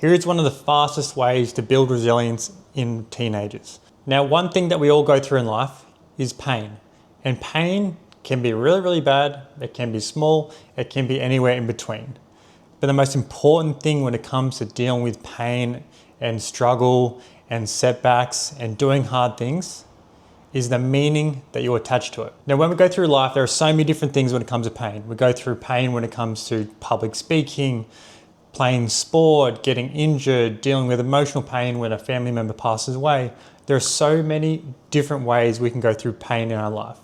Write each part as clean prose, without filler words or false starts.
Here's one of the fastest ways to build resilience in teenagers. Now, one thing that we all go through in life is pain. And pain can be really, really bad. It can be small. It can be anywhere in between. But the most important thing when it comes to dealing with pain and struggle and setbacks and doing hard things is the meaning that you attach to it. Now, when we go through life, there are so many different things when it comes to pain. We go through pain when it comes to public speaking, playing sport, getting injured, dealing with emotional pain when a family member passes away. There are so many different ways we can go through pain in our life.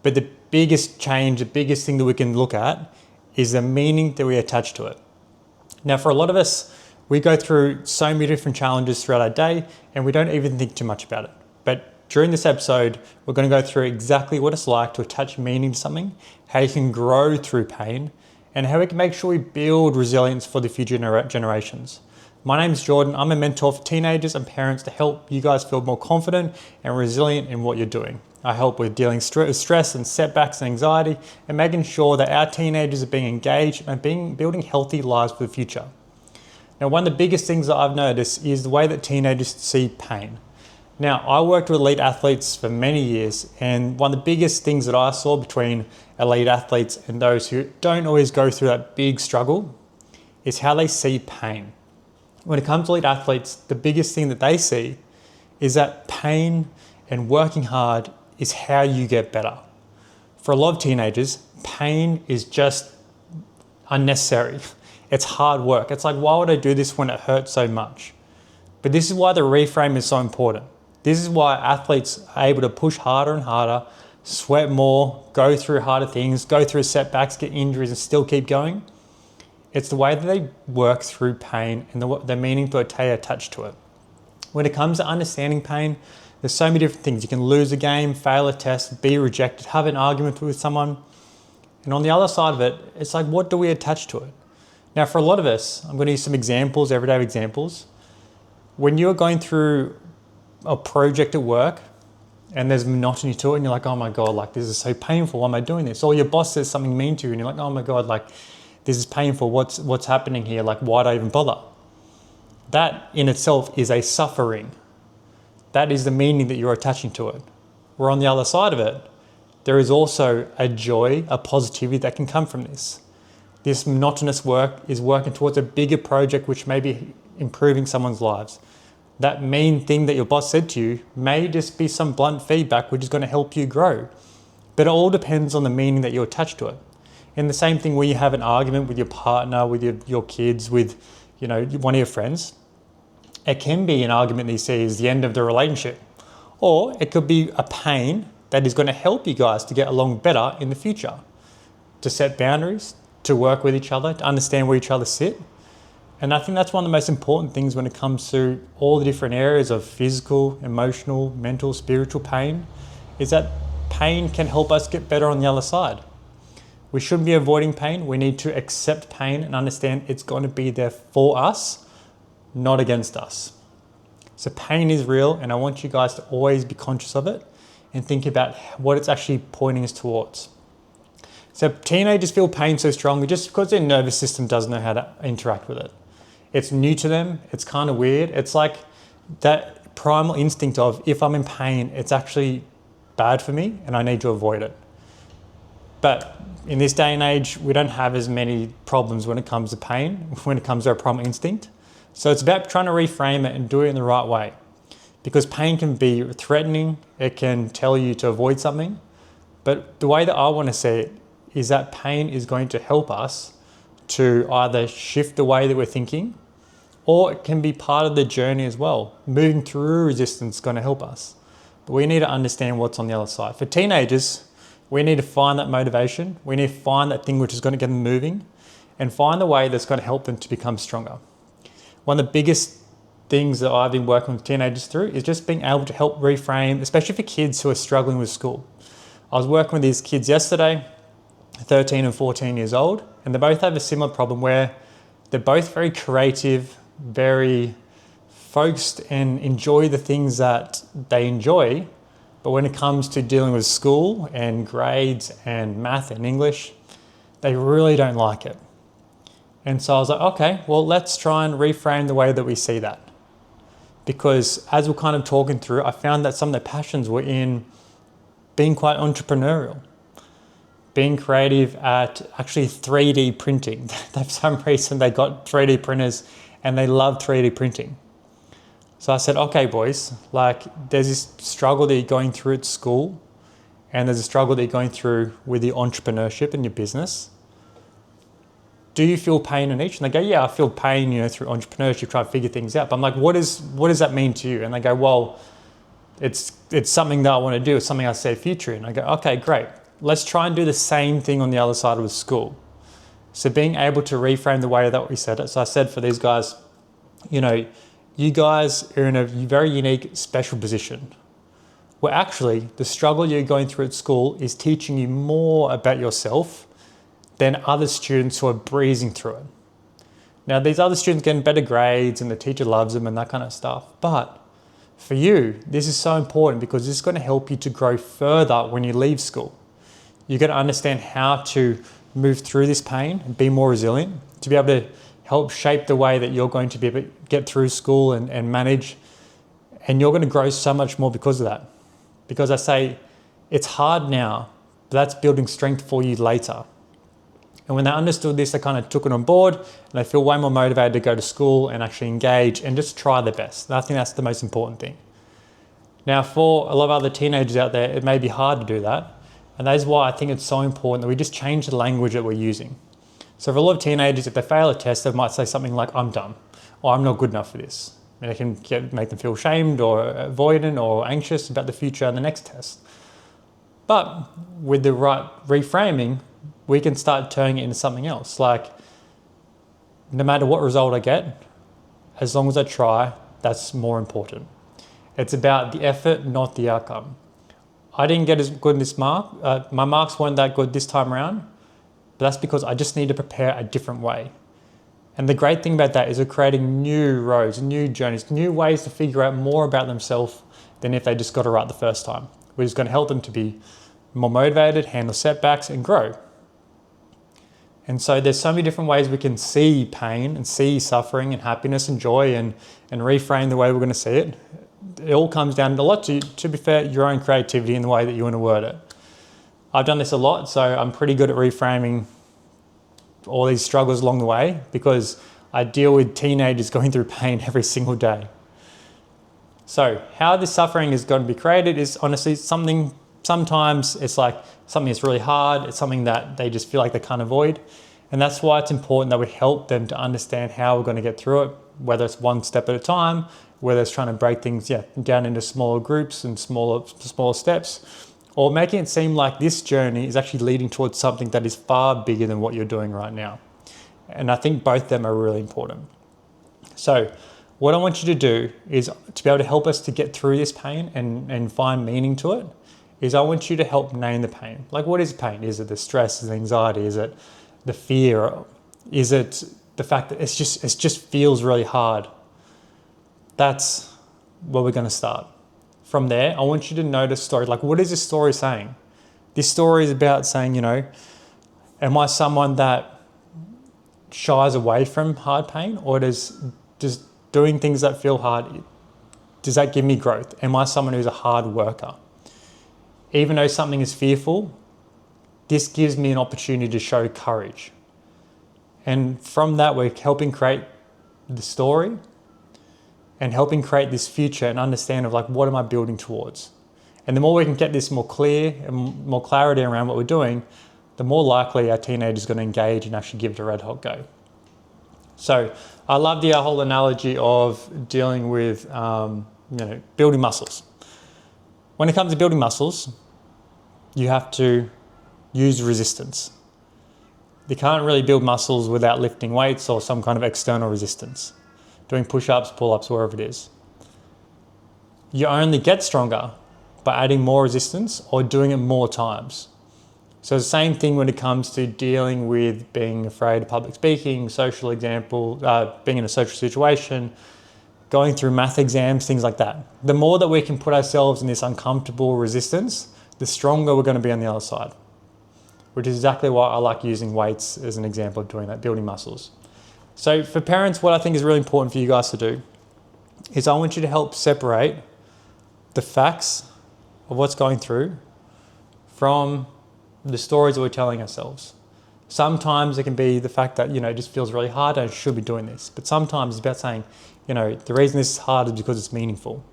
But the biggest change, the biggest thing that we can look at is the meaning that we attach to it. Now, for a lot of us, we go through so many different challenges throughout our day and we don't even think too much about it. But during this episode, we're going to go through exactly what it's like to attach meaning to something, how you can grow through pain, and how we can make sure we build resilience for the future generations. My name is Jordan. I'm a mentor for teenagers and parents to help you guys feel more confident and resilient in what you're doing. I help with dealing with stress and setbacks and anxiety and making sure that our teenagers are being engaged and building healthy lives for the future. Now, one of the biggest things that I've noticed is the way that teenagers see pain. Now, I worked with elite athletes for many years, and one of the biggest things that I saw between elite athletes and those who don't always go through that big struggle is how they see pain. When it comes to elite athletes, the biggest thing that they see is that pain and working hard is how you get better. For a lot of teenagers, pain is just unnecessary. It's hard work. It's like, why would I do this when it hurts so much? But this is why the reframe is so important. This is why athletes are able to push harder and harder, sweat more, go through harder things, go through setbacks, get injuries and still keep going. It's the way that they work through pain and the meaning to attach to it. When it comes to understanding pain, there's so many different things. You can lose a game, fail a test, be rejected, have an argument with someone. And on the other side of it, it's like, what do we attach to it? Now, for a lot of us, I'm going to use some examples, everyday examples. When you're going through a project at work and there's monotony to it and you're like, oh my God, like this is so painful. Why am I doing this? Or your boss says something mean to you and you're like, oh my God, like this is painful. What's happening here? Like, why'd I even bother? That in itself is a suffering. That is the meaning that you're attaching to it. Where on the other side of it, there is also a joy, a positivity that can come from this. This monotonous work is working towards a bigger project which may be improving someone's lives. That main thing that your boss said to you may just be some blunt feedback which is going to help you grow. But it all depends on the meaning that you attach to it. And the same thing where you have an argument with your partner, with your kids, with one of your friends. It can be an argument that you see as the end of the relationship. Or it could be a pain that is going to help you guys to get along better in the future. To set boundaries, to work with each other, to understand where each other sit. And I think that's one of the most important things when it comes to all the different areas of physical, emotional, mental, spiritual pain, is that pain can help us get better on the other side. We shouldn't be avoiding pain. We need to accept pain and understand it's going to be there for us, not against us. So pain is real, and I want you guys to always be conscious of it and think about what it's actually pointing us towards. So teenagers feel pain so strongly just because their nervous system doesn't know how to interact with it. It's new to them. It's kind of weird. It's like that primal instinct of, if I'm in pain, it's actually bad for me and I need to avoid it. But in this day and age, we don't have as many problems when it comes to pain, when it comes to our primal instinct. So it's about trying to reframe it and do it in the right way. Because pain can be threatening. It can tell you to avoid something. But the way that I want to see it is that pain is going to help us to either shift the way that we're thinking, or it can be part of the journey as well. Moving through resistance is going to help us. But we need to understand what's on the other side. For teenagers, we need to find that motivation. We need to find that thing which is going to get them moving and find the way that's going to help them to become stronger. One of the biggest things that I've been working with teenagers through is just being able to help reframe, especially for kids who are struggling with school. I was working with these kids yesterday, 13 and 14 years old, and they both have a similar problem where they're both very creative, very focused and enjoy the things that they enjoy. But when it comes to dealing with school and grades and math and English, they really don't like it. And so I was like, okay, well, let's try and reframe the way that we see that. Because as we're kind of talking through, I found that some of their passions were in being quite entrepreneurial, being creative at actually 3D printing. For some reason, they got 3D printers and they love 3D printing. So I said, okay, boys, like there's this struggle that you're going through at school, and there's a struggle that you're going through with your entrepreneurship and your business. Do you feel pain in each? And they go, yeah, I feel pain, through entrepreneurship, trying to figure things out. But I'm like, what does that mean to you? And they go, well, it's something that I want to do. It's something I see a future in. I go, okay, great. Let's try and do the same thing on the other side with school. So being able to reframe the way that we said it. So I said for these guys, you guys are in a very unique, special position where actually the struggle you're going through at school is teaching you more about yourself than other students who are breezing through it. Now, these other students getting better grades and the teacher loves them and that kind of stuff. But for you, this is so important because this is going to help you to grow further when you leave school. You're going to understand how to move through this pain and be more resilient, to be able to help shape the way that you're going to be able to get through school and manage. And you're going to grow so much more because of that. Because I say, it's hard now, but that's building strength for you later. And when they understood this, they kind of took it on board and they feel way more motivated to go to school and actually engage and just try their best. And I think that's the most important thing. Now, for a lot of other teenagers out there, it may be hard to do that. And that is why I think it's so important that we just change the language that we're using. So for a lot of teenagers, if they fail a test, they might say something like, I'm dumb, or I'm not good enough for this. And it can make them feel shamed or avoidant or anxious about the future and the next test. But with the right reframing, we can start turning it into something else. Like, no matter what result I get, as long as I try, that's more important. It's about the effort, not the outcome. I didn't get as good in this mark. My marks weren't that good this time around, but that's because I just need to prepare a different way. And the great thing about that is we're creating new roads, new journeys, new ways to figure out more about themselves than if they just got it right the first time. We're just going to help them to be more motivated, handle setbacks, and grow. And so there's so many different ways we can see pain and see suffering and happiness and joy and reframe the way we're going to see it. It all comes down a lot to be fair, your own creativity in the way that you want to word it. I've done this a lot, so I'm pretty good at reframing all these struggles along the way because I deal with teenagers going through pain every single day. So how this suffering is going to be created is honestly something. Sometimes it's like something that's really hard. It's something that they just feel like they can't avoid. And that's why it's important that we help them to understand how we're going to get through it, whether it's one step at a time, whether it's trying to break things down into smaller groups and smaller steps, or making it seem like this journey is actually leading towards something that is far bigger than what you're doing right now. And I think both of them are really important. So what I want you to do is to be able to help us to get through this pain and find meaning to it, is I want you to help name the pain. Like, what is pain? Is it the stress, is it anxiety? Is it the fear? Is it the fact that it just feels really hard? That's where we're going to start. From there, I want you to notice story. Like, what is this story saying? This story is about saying, am I someone that shies away from hard pain, or does doing things that feel hard, does that give me growth? Am I someone who's a hard worker? Even though something is fearful, this gives me an opportunity to show courage. And from that, we're helping create the story and helping create this future and understand of like, what am I building towards? And the more we can get this more clear and more clarity around what we're doing, the more likely our teenager is going to engage and actually give it a red hot go. So I love the whole analogy of dealing with building muscles. When it comes to building muscles, you have to use resistance. You can't really build muscles without lifting weights or some kind of external resistance, doing push-ups, pull-ups, wherever it is. You only get stronger by adding more resistance or doing it more times. So the same thing when it comes to dealing with being afraid of public speaking, being in a social situation, going through math exams, things like that. The more that we can put ourselves in this uncomfortable resistance, the stronger we're going to be on the other side, which is exactly why I like using weights as an example of doing that, building muscles. So for parents, what I think is really important for you guys to do is I want you to help separate the facts of what's going through from the stories that we're telling ourselves. Sometimes it can be the fact that, it just feels really hard and I should be doing this. But sometimes it's about saying, the reason this is hard is because it's meaningful.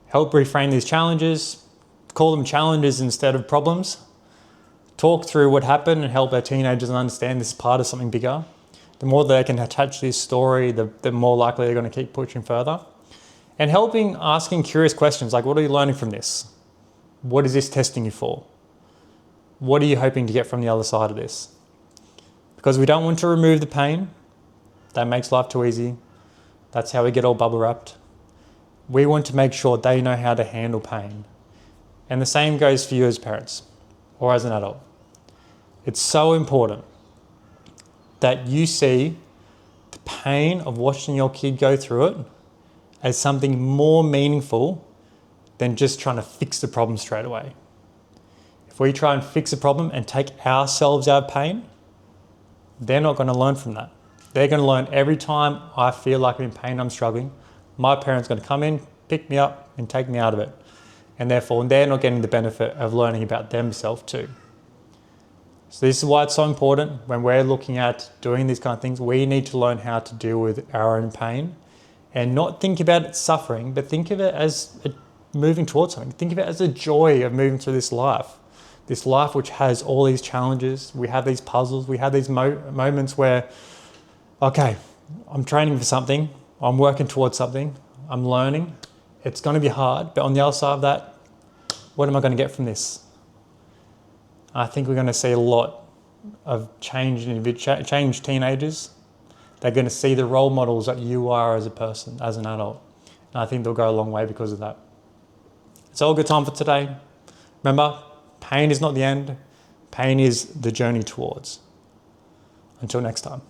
Help reframe these challenges, call them challenges instead of problems. Talk through what happened and help our teenagers understand this is part of something bigger. The more they can attach to this story, the more likely they're going to keep pushing further. And asking curious questions like, what are you learning from this? What is this testing you for? What are you hoping to get from the other side of this? Because we don't want to remove the pain. That makes life too easy. That's how we get all bubble wrapped. We want to make sure they know how to handle pain. And the same goes for you as parents or as an adult. It's so important that you see the pain of watching your kid go through it as something more meaningful than just trying to fix the problem straight away. If we try and fix a problem and take ourselves out of pain, they're not going to learn from that. They're going to learn every time I feel like I'm in pain, I'm struggling, my parent's going to come in, pick me up and take me out of it. And therefore, they're not getting the benefit of learning about themselves too. So this is why it's so important when we're looking at doing these kind of things. We need to learn how to deal with our own pain and not think about it suffering, but think of it as moving towards something. Think of it as a joy of moving through this life which has all these challenges. We have these puzzles. We have these moments where, okay, I'm training for something. I'm working towards something. I'm learning. It's going to be hard, but on the other side of that, what am I going to get from this? I think we're going to see a lot of change teenagers. They're going to see the role models that you are as a person, as an adult. And I think they'll go a long way because of that. It's all a good time for today. Remember, pain is not the end. Pain is the journey towards. Until next time.